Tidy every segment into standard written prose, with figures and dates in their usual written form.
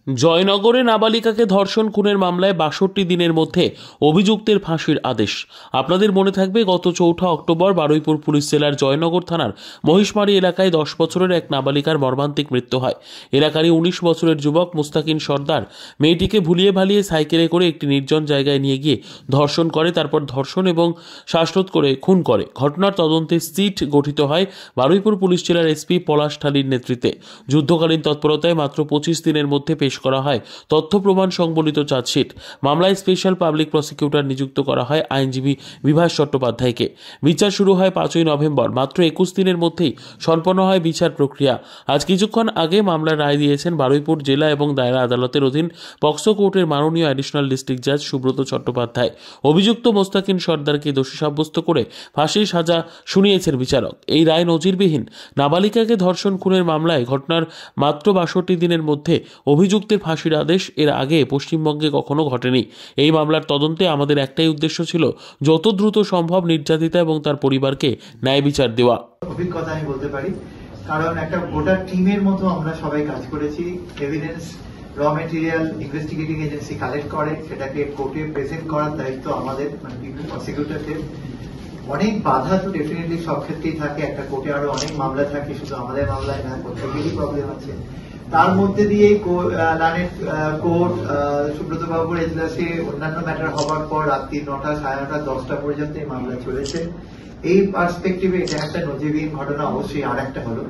জয়নগরে নাবালিকাকে ধর্ষণ খুনের মামলায় ৬২ দিনের মধ্যে অভিযুক্তের ফাঁসির আদেশ। আপনাদের মনে থাকবে, গত ৪ অক্টোবর বারুইপুর পুলিশ জেলার জয়নগর থানার মহিষমারি এলাকায় ১০ বছরের এক নাবালিকার মর্মান্তিক মৃত্যু হয়। এলাকারই ১৯ বছরের যুবক মুস্তাকিন সর্দার মেয়েটিকে ভুলিয়ে ভালিয়ে সাইকেলে করে একটি নির্জন জায়গায় নিয়ে গিয়ে ধর্ষণ করে, তারপর ধর্ষণ এবং শ্বাসরোধ করে খুন করে। ঘটনার তদন্তে সিট গঠিত হয় বারুইপুর পুলিশ জেলার এসপি পলাশ ঠালির নেতৃত্বে। যুদ্ধকালীন তৎপরতায় মাত্র ২৫ দিনের মধ্যে পেশ করা হয় তথ্য প্রমাণ সংবলিত চার্জশিট। মামলায় স্পেশাল পাবলিক প্রসিকিউটর নিযুক্ত করা হয় আইনজীবী বিভাস চট্টোপাধ্যায়কে। বিচার শুরু হয় ৫ই নভেম্বর। মাত্র ২১ দিনের মধ্যেই সম্পন্ন হয় বিচার প্রক্রিয়া। আজ কিছুক্ষণ আগে মামলার রায় দিয়েছেন বারুইপুর জেলা এবং দায়রা আদালতের অধীন পক্সো কোর্টের মাননীয় অ্যাডিশনাল ডিস্ট্রিক্ট জাজ সুব্রত চট্টোপাধ্যায়। অভিযুক্ত মোস্তাকিন সর্দারকে দোষী সাব্যস্ত করে ফাঁসির সাজা শুনিয়েছেন বিচারক। এই রায় নজিরবিহীন। নাবালিকাকে ধর্ষণ খুনের মামলায় ঘটনার মাত্র ৬২ দিনের মধ্যে অভিযুক্তের ফাঁসির আদেশ এর আগে পশ্চিমবঙ্গে কখনো ঘটেনি। এই মামলার তদন্তে আমাদের একটাই উদ্দেশ্য ছিল, যত দ্রুত সম্ভব নির্যাতিতা এবং তার পরিবারকে ন্যায় বিচার দেওয়া। অভিজ্ঞতা আমি বলতে পারি, কারণ একটা গোটা টিমের মতো আমরা সবাই কাজ করেছি। এভিডেন্স, র মেটেরিয়াল ইনভেস্টিগেটিং এজেন্সি কালেক্ট করে, সেটাকে কোর্টে প্রেজেন্ট করার দায়িত্ব আমাদের, মানে প্রসিকিউটরদের। অনেক বাধা তো ডেফিনেটলি সব ক্ষেত্রেই থাকে, একটা কোর্টে আরো অনেক মামলা থাকে, শুধু আমাদের মামলায় না, প্রত্যেকেরই প্রবলেম আছে। তার মধ্যে দিয়ে কোর্ট সুব্রত বাবুর এজলাসে অন্যান্য ম্যাটার হওয়ার পর রাত্রি ৯টা, ৯:৩০, ১০টা পর্যন্ত এই মামলা চলেছে। এই পার্সপেক্টিভে এটা একটা নজিরবিহীন ঘটনা অবশ্যই আর একটা হলো।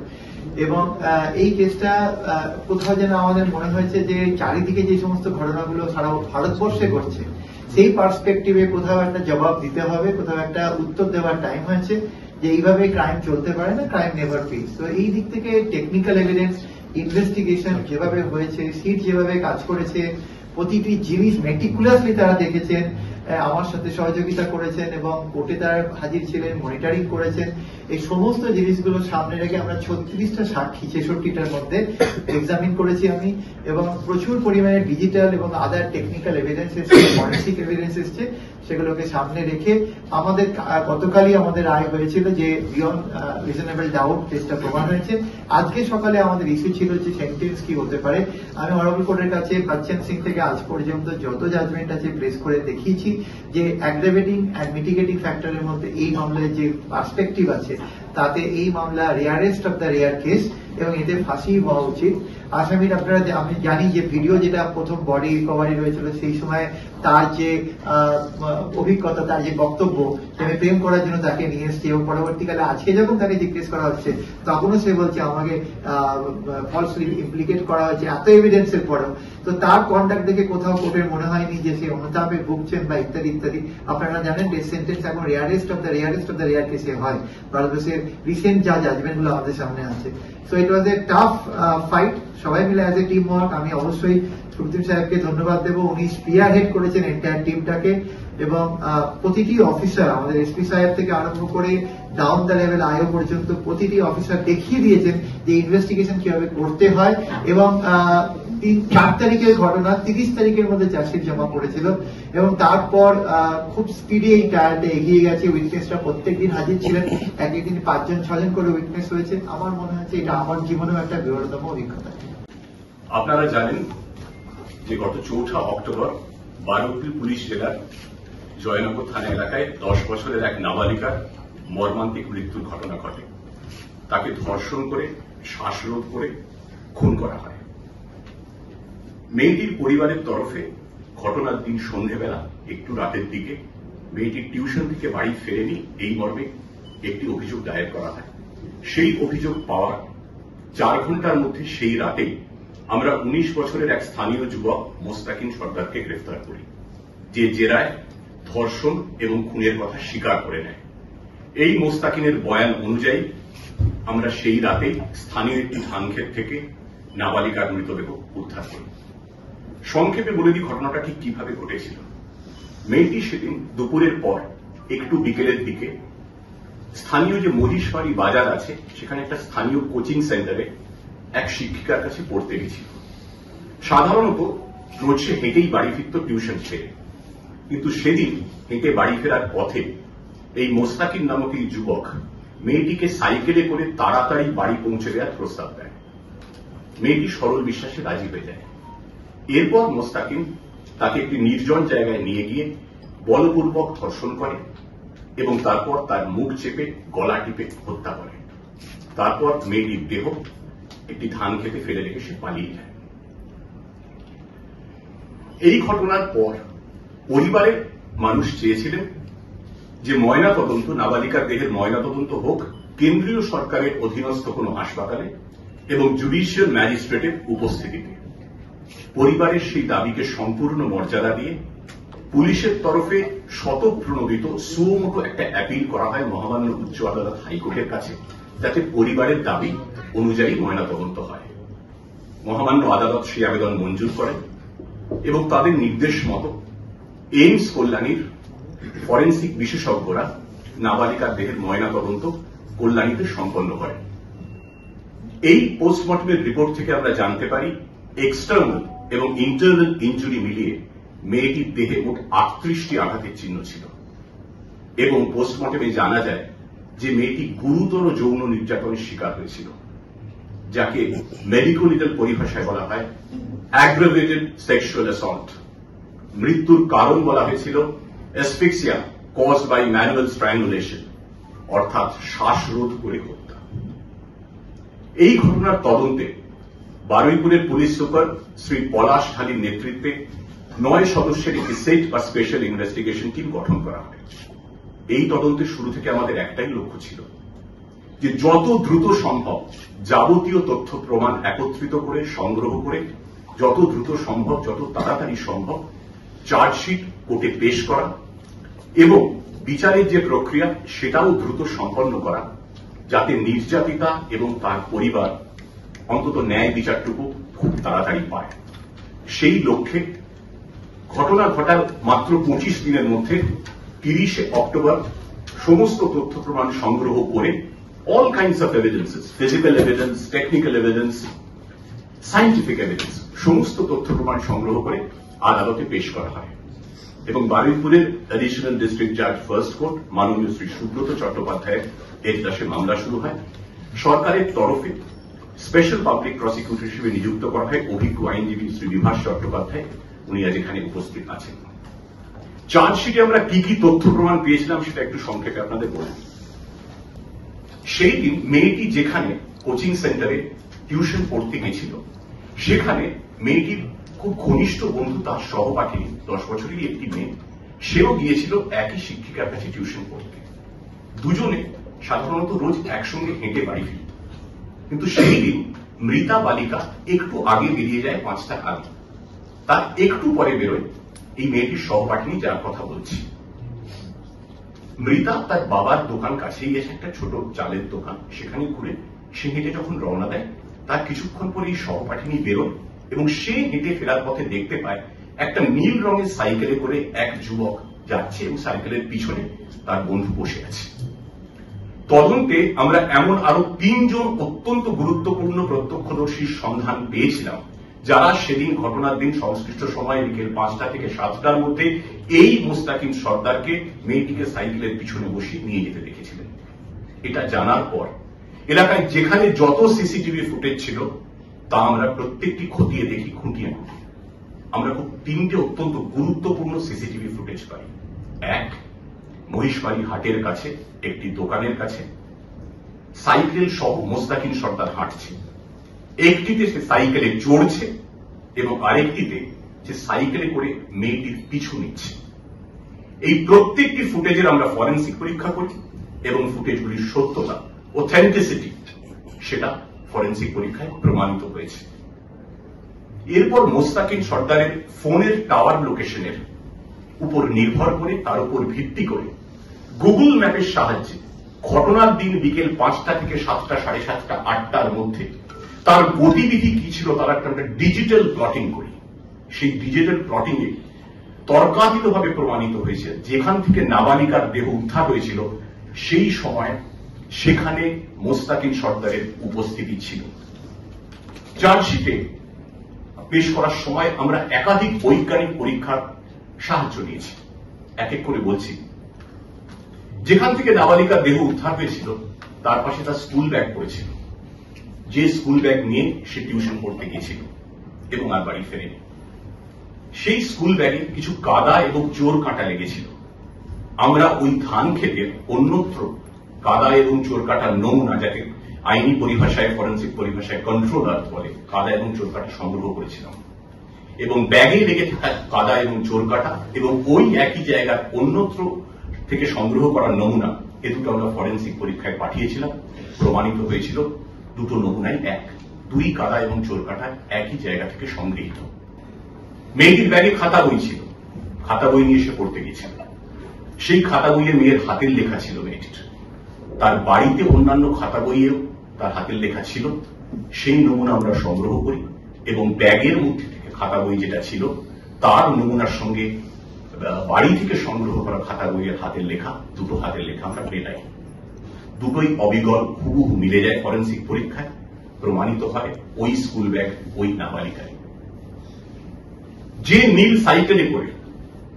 এবং এই কেসটা কোথাও যেন আমাদের মনে হয়েছে যে চারিদিকে যে সমস্ত ঘটনাগুলো সারা ভারতবর্ষে ঘটছে, সেই পার্সপেক্টিভে কোথাও একটা জবাব দিতে হবে, কোথাও একটা উত্তর দেওয়ার টাইম হয়েছে যে এইভাবে ক্রাইম চলতে পারে না, ক্রাইম নেভার পিস। তো এই দিক থেকে টেকনিক্যাল এভিডেন্স, ইনভেস্টিগেশন যেভাবে হয়েছে, সিট যেভাবে কাজ করেছে, প্রতিটি জিনিস মেটিকুলাসলি তারা দেখেছেন, আমার সাথে সহযোগিতা করেছেন এবং কোর্টে তারা হাজির ছিলেন, মনিটরিং করেছেন। এই সমস্ত জিনিসগুলো সামনে রেখে আমরা ৩৬টা সাক্ষী ৬৬টার মধ্যে এক্সামিন করেছি আমি, এবং প্রচুর পরিমাণে ডিজিটাল এবং আদার টেকনিক্যাল এভিডেন্স এসছে, ফরেন্সিক এভিডেন্স এসছে। সেগুলোকে সামনে রেখে আমাদের গতকালই আমাদের রায় হয়েছিল যে বিয়ন্ড রিজনেবল ডাউট কেসটা প্রমাণ হয়েছে। আজকে সকালে আমাদের ইস্যু ছিল যে সেন্টেন্স কি হতে পারে। আমি অনারেবল কোর্টের কাছে বচ্চন সিং থেকে আজ পর্যন্ত যত জাজমেন্ট আছে প্রেস করে দেখিয়েছি যে অ্যাগ্রাভেটিং অ্যান্ড মিটিগেটিং ফ্যাক্টরের মধ্যে এই মামলার যে পার্সপেক্টিভ আছে, তাতে এই মামলা rarest of the rare case এবং এতে ফাঁসি হওয়া উচিত। আসামির আপনারা, আমি জানি যে ভিডিও যেটা প্রথম বডি রিকভারি হয়েছিল সেই সময় তার যে অভিজ্ঞতা, তার যে বক্তব্য, আমি প্রেম করার জন্য তাকে নিয়ে এসছি, এবং পরবর্তীকালে আজকে যখন তাকে জিজ্ঞেস করা হচ্ছে তখনও সে বলছে আমাকে ফলসলি ইমপ্লিকেট করা হয়েছে এত এভিডেন্সের পরেও। তো তার কন্ডাক্ট দেখে কোথাও কোর্টের মনে হয়নি যে সে অনুতাপে ভুগছেন বা ইত্যাদি ইত্যাদি। আপনারা জানেন ডেথ সেন্টেন্স এখন রেয়ারেস্ট অফ দ্য রেয়ার কেসে হয়। ভারতবর্ষের রিসেন্ট যা জাজমেন্ট গুলো আমাদের সামনে আছে। So it was a tough fight, সবাই মিলে অ্যাজ এ টিম ওয়ার্ক। আমি অবশ্যই সুপ্রিম সাহেবকে ধন্যবাদ দেবো, উনি স্পিয়ার হেড করেছেন এন্টায়ার টিমটাকে, এবং প্রতিটি অফিসার, আমাদের এসপি সাহেব থেকে আরম্ভ করে ডাউন দ্য লেভেল আইও পর্যন্ত প্রতিটি অফিসার দেখিয়ে দিয়েছেন যে ইনভেস্টিগেশন কিভাবে করতে হয়। এবং 4 তারিখের ঘটনা 30 তারিখের মধ্যে চার্জশিট জমা পড়েছিল, এবং তারপর খুব স্পিডি এই ট্রায়ালটা এগিয়ে গেছে। উইটনেসরা প্রত্যেকদিন হাজির ছিলেন, একদিন 5-6জন করে উইটনেস হয়েছে। আমার মনে হচ্ছে এটা আমার জীবনেও একটা বৃহত্তম অভিজ্ঞতা। আপনারা জানেন যে গত ৪ অক্টোবর বারুইপুর পুলিশ জেলার জয়নগর থানা এলাকায় 10 বছরের এক নাবালিকার মর্মান্তিক মৃত্যুর ঘটনা ঘটে। তাকে ধর্ষণ করে শ্বাসরোধ করে খুন করা হয়। মেয়েটির পরিবারের তরফে ঘটনার দিন সন্ধেবেলা একটু রাতের দিকে মেয়েটির টিউশন থেকে বাড়ি ফেরেনি এই মর্মে একটি অভিযোগ দায়ের করা হয়। সেই অভিযোগ পাওয়ার 4 ঘন্টার মধ্যে সেই রাতেই আমরা 19 বছরের এক স্থানীয় যুবক মোস্তাকিন সর্দারকে গ্রেফতার করি, যে জেরায় ধর্ষণ এবং খুনের কথা স্বীকার করে নেয়। এই মোস্তাকিনের বয়ান অনুযায়ী আমরা সেই রাতে স্থানীয় একটি ধানক্ষেত থেকে নাবালিকার মৃতদেহ উদ্ধার করি। সংক্ষেপে বলে দিই ঘটনাটা ঠিক কিভাবে ঘটেছিল। মেয়েটি সেদিন দুপুরের পর একটু বিকেলের দিকে স্থানীয় যে মহিষমারি বাজার আছে সেখানে একটা স্থানীয় কোচিং সেন্টারে এক শিক্ষিকার কাছে পড়তে গেছিল। সাধারণত রোজ সে হেঁটেই বাড়ি ফিরত টিউশন ছেড়ে, কিন্তু সেদিন হেঁটে বাড়ি ফেরার পথে এই মোস্তাকিন নামক এই যুবক মেয়েটিকে সাইকেলে করে তাড়াতাড়ি বাড়ি পৌঁছে দেওয়ার প্রস্তাব দেয়। মেয়েটি সরল বিশ্বাসে রাজি হয়ে যায়। এরপর মোস্তাকিম তাকে একটি নির্জন জায়গায় নিয়ে গিয়ে বলপূর্বক ধর্ষণ করে এবং তারপর তার মুখ চেপে গলা টিপে হত্যা করে। তারপর মেয়েটির দেহ একটি ধান খেতে ফেলে রেখে সে পালিয়ে যায়। এই ঘটনার পর পরিবারের মানুষ চেয়েছিলেন যে ময়নাতদন্ত, নাবালিকার দেহের ময়নাতদন্ত হোক কেন্দ্রীয় সরকারের অধীনস্থ কোনো হাসপাতালে এবং জুডিশিয়াল ম্যাজিস্ট্রেটের উপস্থিতিতে। পরিবারের সেই দাবিকে সম্পূর্ণ মর্যাদা দিয়ে পুলিশের তরফে শতপ্রণোদিত সুমোটো একটা অ্যাপিল করা হয় মহামান্য উচ্চ আদালত হাইকোর্টের কাছে, যাতে পরিবারের দাবি অনুযায়ী ময়নাতদন্ত হয়। মহামান্য আদালত সেই আবেদন মঞ্জুর করেন এবং তাদের নির্দেশ মতো এইমস কল্যাণীর ফরেন্সিক বিশেষজ্ঞরা নাবালিকার দেহের ময়নাতদন্ত কল্যাণীতে সম্পন্ন করেন। এই পোস্টমর্টমের রিপোর্ট থেকে আমরা জানতে পারি এক্সটার্নাল এবং ইন্টারনাল ইনজুরি মিলিয়ে মেয়েটির দেহে মোট 38টি আঘাতের চিহ্ন ছিল এবং পোস্টমর্টমে জানা যায় যে মেয়েটি গুরুতর যৌন নির্যাতনের শিকার হয়েছিল, যাকে মেডিকো লিগাল পরিভাষায় বলা হয় অ্যাগ্রাভেটেড সেক্সুয়াল অ্যাসল্ট। মৃত্যুর কারণ বলা হয়েছিল asphyxia caused by manual strangulation, অর্থাৎ শ্বাসরোধ করে হত্যা। এই ঘটনার তদন্তে বারুইপুরের পুলিশ সুপার শ্রী পলাশ ঢালির নেতৃত্বে 9 সদস্যের একটি সেট বা স্পেশাল ইনভেস্টিগেশন টিম গঠন করা হয়। এই তদন্তের শুরু থেকে আমাদের একটাই লক্ষ্য ছিল যে যত দ্রুত সম্ভব যাবতীয় তথ্য প্রমাণ একত্রিত করে সংগ্রহ করে যত দ্রুত সম্ভব, যত তাড়াতাড়ি সম্ভব চার্জশিট কোর্টে পেশ করা এবং বিচারের যে প্রক্রিয়া সেটাও দ্রুত সম্পন্ন করা, যাতে নির্যাতিতা এবং তার পরিবার অন্তত ন্যায় বিচারটুকু খুব তাড়াতাড়ি পায়। সেই লক্ষ্যে ঘটনা ঘটার মাত্র 25 দিনের মধ্যে 30 অক্টোবর সমস্ত তথ্য প্রমাণ সংগ্রহ করে all kinds of evidences, physical evidence, technical evidence, scientific evidence, সমস্ত তথ্য প্রমাণ সংগ্রহ করে আদালতে পেশ করা হয় এবং বারুইপুরের অ্যাডিশনাল ডিস্ট্রিক্ট জাজ ফার্স্ট কোর্ট মাননীয় শ্রী সুব্রত চট্টোপাধ্যায়ের এজলাসে মামলা শুরু হয়। সরকারের তরফে স্পেশাল পাবলিক প্রসিকিউটর হিসেবে নিযুক্ত করা হয় অভিজ্ঞ আইনজীবী শ্রী বিভাস চট্টোপাধ্যায়, উনি আজ এখানে উপস্থিত আছেন। চার্জশিটে আমরা কি কি তথ্য প্রমাণ পেয়েছিলাম সেটা একটু সংক্ষেপে আপনাদের বলি। সেই দিন মেয়েটি যেখানে কোচিং সেন্টারে টিউশন পড়তে গেছিল, সেখানে মেয়েটির খুব ঘনিষ্ঠ বন্ধু, তার সহপাঠিনী 10 বছরেরই একটি মেয়ে, সেও গিয়েছিল একই শিক্ষিকার কাছে টিউশন পড়তে। দুজনে সাধারণত রোজ একসঙ্গে হেঁটে বাড়ি ফিরত, কিন্তু সেই দিন মৃতা বালিকা একটু আগে বেরিয়ে যায় 5টা আগে। তার একটু পরে বেরোয় এই মেয়েটির সহপাঠিনী, যার কথা বলছি। মৃতা তার বাবার দোকান কাছেই এসে একটা ছোট চালের দোকান, সেখানে ঘুরে সে হেঁটে যখন রওনা দেয়, তার কিছুক্ষণ পরে এই সহপাঠিনী বেরোয় এবং সে হেঁটে ফেরার পথে দেখতে পায় একটা নীল রঙের সাইকেলে করে এক যুবক যাচ্ছে এবং সাইকেলের পিছনে তার বন্ধু বসে আছে। তদন্তে আমরা এমন আরো 3 জন অত্যন্ত গুরুত্বপূর্ণ প্রত্যক্ষদর্শীর সন্ধান পেয়েছিলাম, যারা সেদিন ঘটনার দিন সংশ্লিষ্ট সময় বিকেল 5টা থেকে 7টার মধ্যে এই মোস্তাকিম সর্দারকে মেয়েটিকে সাইকেলের পিছনে বসিয়ে নিয়ে যেতে দেখেছিলেন। এটা জানার পর এলাকায় যেখানে যত সিসিটিভি ফুটেজ ছিল তা আমরা প্রত্যেকটি খতিয়ে দেখি, খুঁটিয়ে খুঁটিয়ে আমরা খুব 3টে অত্যন্ত গুরুত্বপূর্ণ সিসিটিভি ফুটেজ পাই। 1, মহিষবাড়ি হাটের কাছে একটি দোকানের কাছে সাইকেল সহ মোস্তাকিম সর্দার হাঁটছে। একটিতে সে সাইকেলে চড়ছে এবং আরেকটিতে সে সাইকেলে করে মেয়েটির পিছু নিচ্ছে। এই প্রত্যেকটি ফুটেজের আমরা ফরেনসিক পরীক্ষা করি এবং ফুটেজগুলির সত্যতা, অথেন্টিসিটি, সেটা ফরেনসিক পরীক্ষায় প্রমাণিত হয়েছে। এরপর মোস্তাকিম সর্দারের ফোনের টাওয়ার লোকেশনের উপর নির্ভর করে, তার উপর ভিত্তি করে গুগল ম্যাপের সাহায্যে ঘটনার দিন বিকেল 5টা থেকে 7টা, 7:30টা, 8টার মধ্যে তার গতিবিধি কি ছিল তার একটা ডিজিটাল প্লটিং করি। সেই ডিজিটাল প্লটিং এ তর্কাতীতভাবে প্রমাণিত হয়েছে যেখান থেকে নাবালিকার দেহ উদ্ধার হয়েছিল সেই সময় সেখানে মোস্তাকিম সর্দারের উপস্থিতি ছিল। চার্জশিটে পেশ করার সময় আমরা একাধিক বৈজ্ঞানিক পরীক্ষার সাহায্য নিয়েছি। এক এক করে বলছি। যেখান থেকে নাবালিকার দেহ উদ্ধার হয়েছিল তার পাশে তার স্কুল ব্যাগ পড়েছিল, যে স্কুল ব্যাগ নিয়ে সে টিউশন পড়তে গিয়েছিল এবং আর বাড়ি ফেরেনি। সেই স্কুল ব্যাগে কিছু কাদা এবং চোর কাঁটা লেগেছিল। আমরা ওই ধান খেতের অন্যত্র কাদা এবং চোর কাঁটার নমুনা, যাকে আইনি পরিভাষায়, ফরেন্সিক পরিভাষায় কন্ট্রোল আর্থ বলে, কাদা এবং চোর কাঁটা সংগ্রহ করেছিলাম এবং ব্যাগে লেগে থাকা কাদা এবং চোর কাঁটা এবং ওই একই জায়গার অন্যত্র থেকে সংগ্রহ করার নমুনা, এ দুটো আমরা ফরেন্সিক পরীক্ষায় পাঠিয়েছিলাম। প্রমাণিত হয়েছিল দুটো নমুনাই এক, দুই কাদা এবং চোর কাঁটা একই জায়গা থেকে সংগৃহীত। মেয়েটির ব্যাগে খাতা বই ছিল, খাতা বই নিয়ে এসে পড়তে গেছিল। সেই খাতা বইয়ে মেয়ের হাতের লেখা ছিল মেয়েটির। তার বাড়িতে অন্যান্য খাতা বইয়েও তার হাতের লেখা ছিল। সেই নমুনা আমরা সংগ্রহ করি এবং ব্যাগের মধ্যে থেকে খাতা বই যেটা ছিল তার নমুনার সঙ্গে বাড়ি থেকে সংগ্রহ করা খাতা বইয়ের হাতের লেখা, দুটো হাতের লেখা আমরা মেলাই। দুটোই অবিকল হুবহু মিলে যায় ফরেন্সিক পরীক্ষায়। প্রমাণিত হয় ওই স্কুল ব্যাগ ওই নাবালিকায়। যে নীল সাইকেলে করে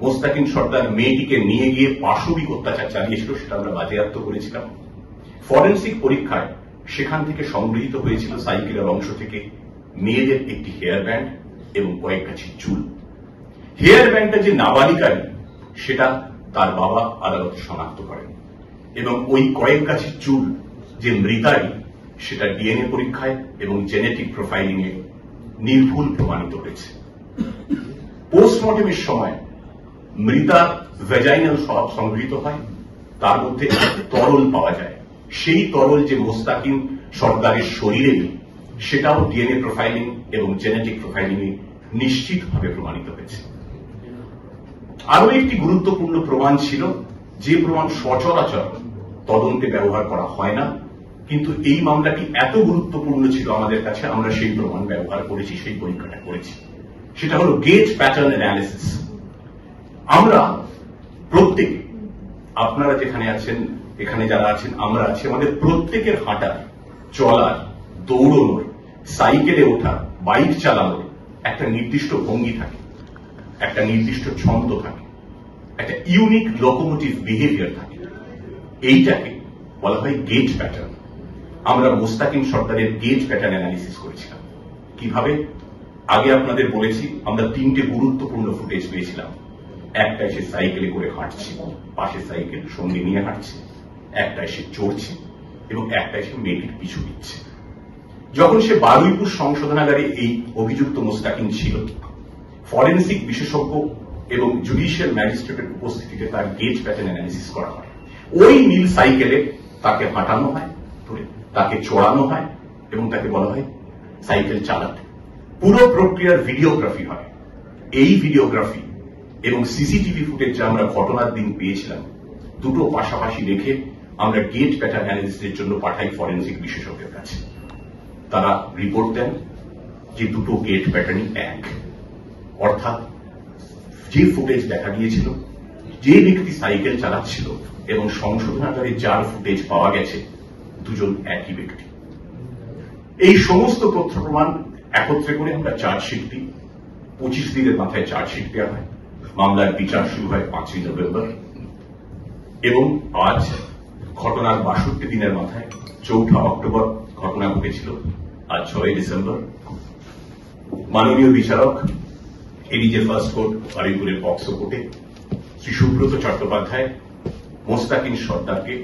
মোস্তাকিন সর্দার মেয়েটিকে নিয়ে গিয়ে পাশবিক অত্যাচার চালিয়েছিল সেটা আমরা বাজেয়াপ্ত করেছিলাম। ফরেন্সিক পরীক্ষায় সেখান থেকে সংগৃহীত হয়েছিল সাইকেলের অংশ থেকে মেয়েদের একটি হেয়ার ব্যান্ড এবং কয়েক গাছি চুল। হেয়ার ব্যান্ডটা যে নাবালিকার সেটা তার বাবা আদালতে শনাক্ত করেন এবং ওই কয়েক গাছি চুল যে মৃতারই সেটা ডিএনএ পরীক্ষায় এবং জেনেটিক প্রোফাইলিং এ নির্ভুল প্রমাণিত হয়েছে। পোস্টমর্টমের সময় মৃতার ভ্যাজাইনাল স্বভাব সংগৃহীত হয়, তার মধ্যে তরল পাওয়া যায়। সেই তরল যে মোস্তাকিন সর্দারের শরীরে নেই সেটাও ডিএনএ প্রোফাইলিং এবং জেনেটিক প্রোফাইলিং এ নিশ্চিতভাবে প্রমাণিত হয়েছে। আরো একটি গুরুত্বপূর্ণ প্রমাণ ছিল, যে প্রমাণ সচরাচর তদন্তে ব্যবহার করা হয় না, কিন্তু এই মামলাটি এত গুরুত্বপূর্ণ ছিল আমাদের কাছে, আমরা সেই প্রমাণ ব্যবহার করেছি, সেই পরীক্ষাটা করেছি। সেটা হলো গেজ প্যাটার্ন অ্যানালিসিস। আমরা প্রত্যেকে, আপনারা যেখানে আছেন, এখানে যারা আছেন, আমরা আছি, আমাদের প্রত্যেকের হাঁটার, চলার, দৌড়নোর, সাইকেলে ওঠা, বাইক চালানোর একটা নির্দিষ্ট ভঙ্গি থাকে, একটা নির্দিষ্ট ছন্দ থাকে, একটা ইউনিক লোকোমোটিভ বিহেভিয়ার থাকে। এইটাকে বলা হয় গেজ প্যাটার্ন। আমরা মোস্তাকিন সর্দারের গেজ প্যাটার্ন অ্যানালিসিস করেছিলাম। কিভাবে? আগে আপনাদের বলেছি আমরা তিনটে গুরুত্বপূর্ণ ফুটেজ পেয়েছিলাম। একটা এসে সাইকেলে করে হাঁটছে, পাশে সাইকেল সঙ্গে নিয়ে হাঁটছে, একটা এসে চড়ছে এবং একটা এসে মেয়েটির পিছু দিচ্ছে। যখন সে বারুইপুর সংশোধনাগারে এই অভিযুক্ত মোস্তাকিন ছিল, ফরেন্সিক বিশেষজ্ঞ এবং জুডিশিয়াল ম্যাজিস্ট্রেটের উপস্থিতিতে তার গেজ প্যাটার্ন অ্যানালিসিস করা হয়। ওই নীল সাইকেলে তাকে হাঁটানো হয়, তাকে চড়ানো হয় এবং তাকে বলা হয় সাইকেল চালাতে। পুরো প্রক্রিয়ার ভিডিওগ্রাফি হয়। এই ভিডিওগ্রাফি এবং সিসিটিভি ফুটেজ যা আমরা ঘটনার দিন পেয়েছিলাম, দুটো পাশাপাশি রেখে আমরা গেজ প্যাটার্ন অ্যানালিসিসের জন্য পাঠাই ফরেন্সিক বিশেষজ্ঞের কাছে। তারা রিপোর্ট দেন যে দুটো গেজ প্যাটার্নই এক, অর্থাৎ যে ফুটেজ দেখা গিয়েছিল, যে ব্যক্তি সাইকেল চালাচ্ছিল এবং সংশোধনাগারে যার ফুটেজ পাওয়া গেছে, দুজন একই ব্যক্তি। এই সমস্ত তথ্য প্রমাণ একত্রে করে আমরা চার্জশিট দিই। 25 দিনের মাথায় চার্জশিট দেওয়া হয়। মামলার বিচার শুরু হয় 5ই নভেম্বর এবং আজ ঘটনার 62 দিনের মাথায় 4 অক্টোবর ঘটনা ঘটেছিল। আজ 6 ডিসেম্বর মাননীয় বিচারক এডিজে ফার্স্ট কোর্ট বারুইপুরের পক্সো কোর্টে শ্রী সুব্রত চট্টোপাধ্যায় মোস্তাকিন সর্দারকে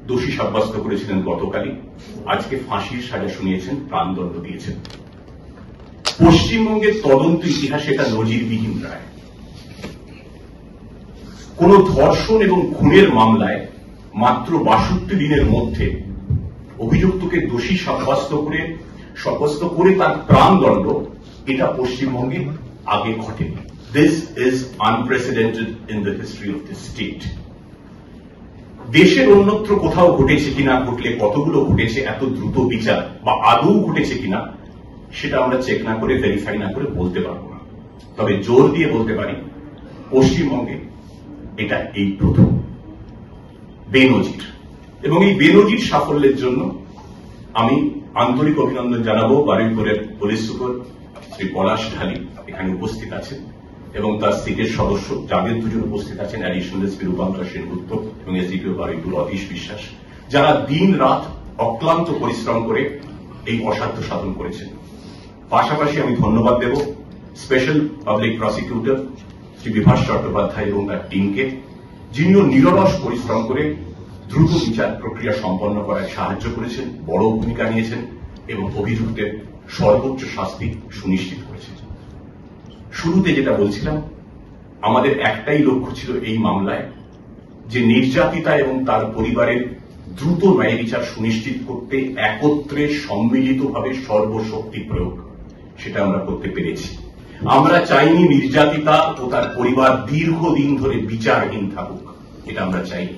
দোষী সাব্যস্ত করেছিলেন গতকালই। আজকে ফাঁসির সাজা শুনিয়েছেন, প্রাণদণ্ড দিয়েছেন। পশ্চিমবঙ্গের তদন্ত ইতিহাসে এটা নজিরবিহীন রায়। কোন ধর্ষণ এবং খুনের মামলায় মাত্র 62 দিনের মধ্যে অভিযুক্তকে দোষী সাব্যস্ত করে তার প্রাণদণ্ড, এটা পশ্চিমবঙ্গে আগে ঘটেনি। This is unprecedented in the history of this state. দেশের অন্যত্র কোথাও ঘটেছে কিনা, ঘটলে কতগুলো ঘটেছে, এত দ্রুত বিচার বা আদৌ ঘটেছে কিনা সেটা আমরা চেক না করে, ভেরিফাই না করে বলতে পারবো না। তবে জোর দিয়ে বলতে পারি পশ্চিমবঙ্গে এটা এই প্রথম বেনজির। এবং এই বেনজির সাফল্যের জন্য আমি আন্তরিক অভিনন্দন জানাবো বারুইপুরের পুলিশ সুপার শ্রী পলাশ ঢালি, এখানে উপস্থিত আছেন, এবং তার সিটের সদস্য যাদের দুজন উপস্থিত আছেন, অ্যাডিশনাল এসপি রূপান্তর সেনগুপ্ত এবং এসডিপিও বারুইপুর অধীশ বিশ্বাস, যারা দিন রাত অক্লান্ত পরিশ্রম করে এই অসাধ্য সাধন করেছেন। পাশাপাশি আমি ধন্যবাদ দেব special public prosecutor Shri Bibhas Chattopadhyay এবং তার টিমকে, যিনিও নিরলস পরিশ্রম করে দ্রুত বিচার প্রক্রিয়া সম্পন্ন করায় সাহায্য করেছেন, বড় ভূমিকা নিয়েছেন এবং অভিযুক্তের সর্বোচ্চ শাস্তি সুনিশ্চিত করেছেন। শুরুতে যেটা বলছিলাম, আমাদের একটাই লক্ষ্য ছিল এই মামলায় যে নির্যাতিতা এবং তার পরিবারের দ্রুত ন্যায় বিচার সুনিশ্চিত করতে একত্রে সম্মিলিতভাবে সর্বশক্তি প্রয়োগ, সেটা আমরা করতে পেরেছি। আমরা চাইনি নির্যাতিতা ও তার পরিবার দীর্ঘদিন ধরে বিচারহীন থাকুক, এটা আমরা চাইনি।